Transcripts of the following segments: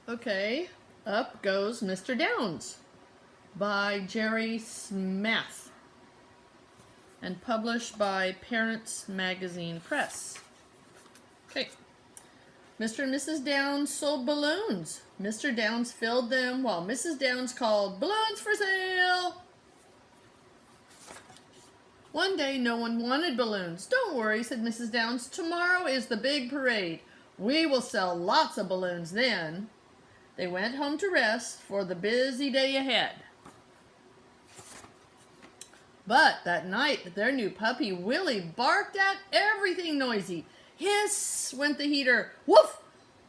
Okay, Up Goes Mr. Downs by Jerry Smath and published by Parents Magazine Press. Okay. Mr. and Mrs. Downs sold balloons. Mr. Downs filled them while Mrs. Downs called, "Balloons for sale!" One day no one wanted balloons. "Don't worry," said Mrs. Downs. "Tomorrow is the big parade. We will sell lots of balloons then." They went home to rest for the busy day ahead. But that night, their new puppy, Willie, barked at everything noisy. Hiss went the heater. Woof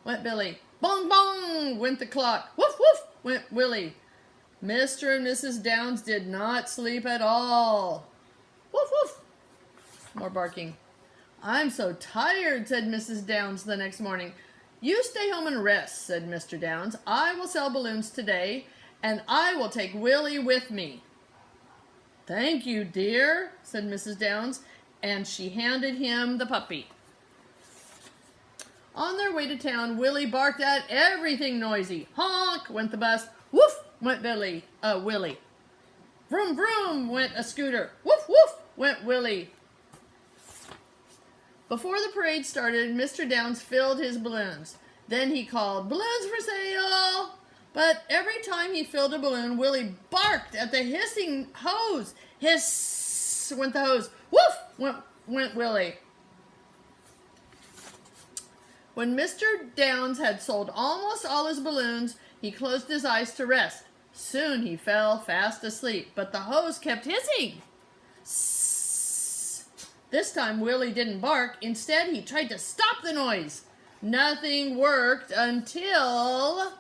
went Billy. Bong bong went the clock. Woof woof went Willie. Mr. and Mrs. Downs did not sleep at all. Woof woof. More barking. "I'm so tired," said Mrs. Downs the next morning. "You stay home and rest," said Mr. Downs. "I will sell balloons today, and I will take Willie with me." "Thank you, dear," said Mrs. Downs, and she handed him the puppy. On their way to town, Willie barked at everything noisy. Honk went the bus. Woof went Willie. Vroom vroom went a scooter. Woof woof went Willie. Before the parade started, Mr. Downs filled his balloons. Then he called, "Balloons for sale!" But every time he filled a balloon, Willie barked at the hissing hose. Hiss went the hose. Woof went Willie. When Mr. Downs had sold almost all his balloons, he closed his eyes to rest. Soon he fell fast asleep, but the hose kept hissing. This time Willie didn't bark. Instead, he tried to stop the noise. Nothing worked until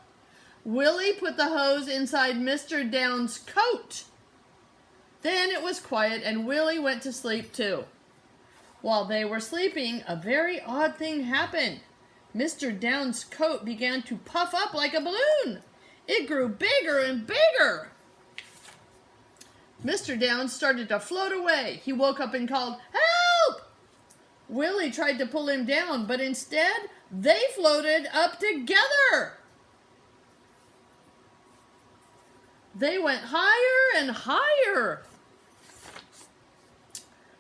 Willie put the hose inside Mr. Downs' coat. Then it was quiet and Willie went to sleep too. While they were sleeping, a very odd thing happened. Mr. Downs' coat began to puff up like a balloon. It grew bigger and bigger. Mr. Downs started to float away. He woke up and called, "Help!" Willie tried to pull him down, but instead they floated up together. They went higher and higher.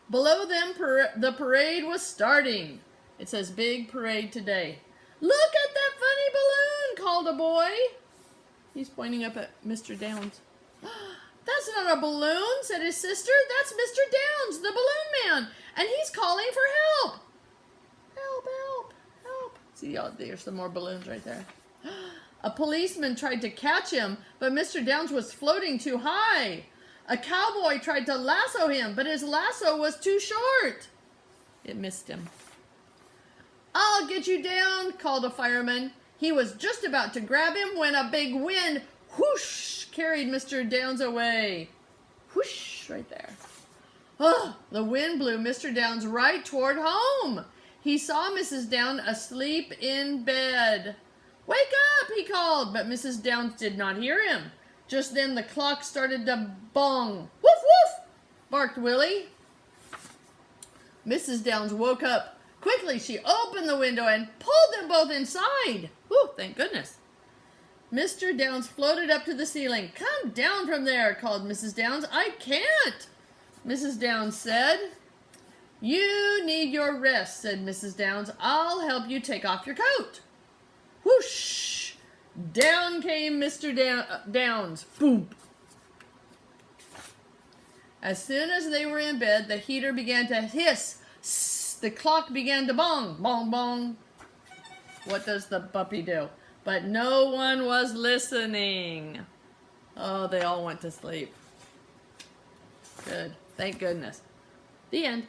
Below them, the parade was starting. It says, "Big parade today." "Look at that funny balloon," called a boy. He's pointing up at Mr. Downs. "That's not a balloon," said his sister. "That's Mr. Downs, the balloon man, and he's calling for help." "Help, help, help." See, there's some more balloons right there. A policeman tried to catch him, but Mr. Downs was floating too high. A cowboy tried to lasso him, but his lasso was too short. It missed him. "I'll get you down," called a fireman. He was just about to grab him when a big wind, whoosh, carried Mr. Downs away. Whoosh, right there. Oh, the wind blew Mr. Downs right toward home. He saw Mrs. Downs asleep in bed. "Wake up," he called, but Mrs. Downs did not hear him. Just then the clock started to bong. "Woof, woof," barked Willie. Mrs. Downs woke up. Quickly, she opened the window and pulled them both inside. Whew, thank goodness. Mr. Downs floated up to the ceiling. "Come down from there," called Mrs. Downs. "I can't," Mrs. Downs said. "You need your rest," said Mrs. Downs. "I'll help you take off your coat." Whoosh! Down came Mr. Downs. Boom! As soon as they were in bed, the heater began to hiss. The clock began to bong, bong, bong. What does the puppy do? But no one was listening. Oh, they all went to sleep. Good. Thank goodness. The end.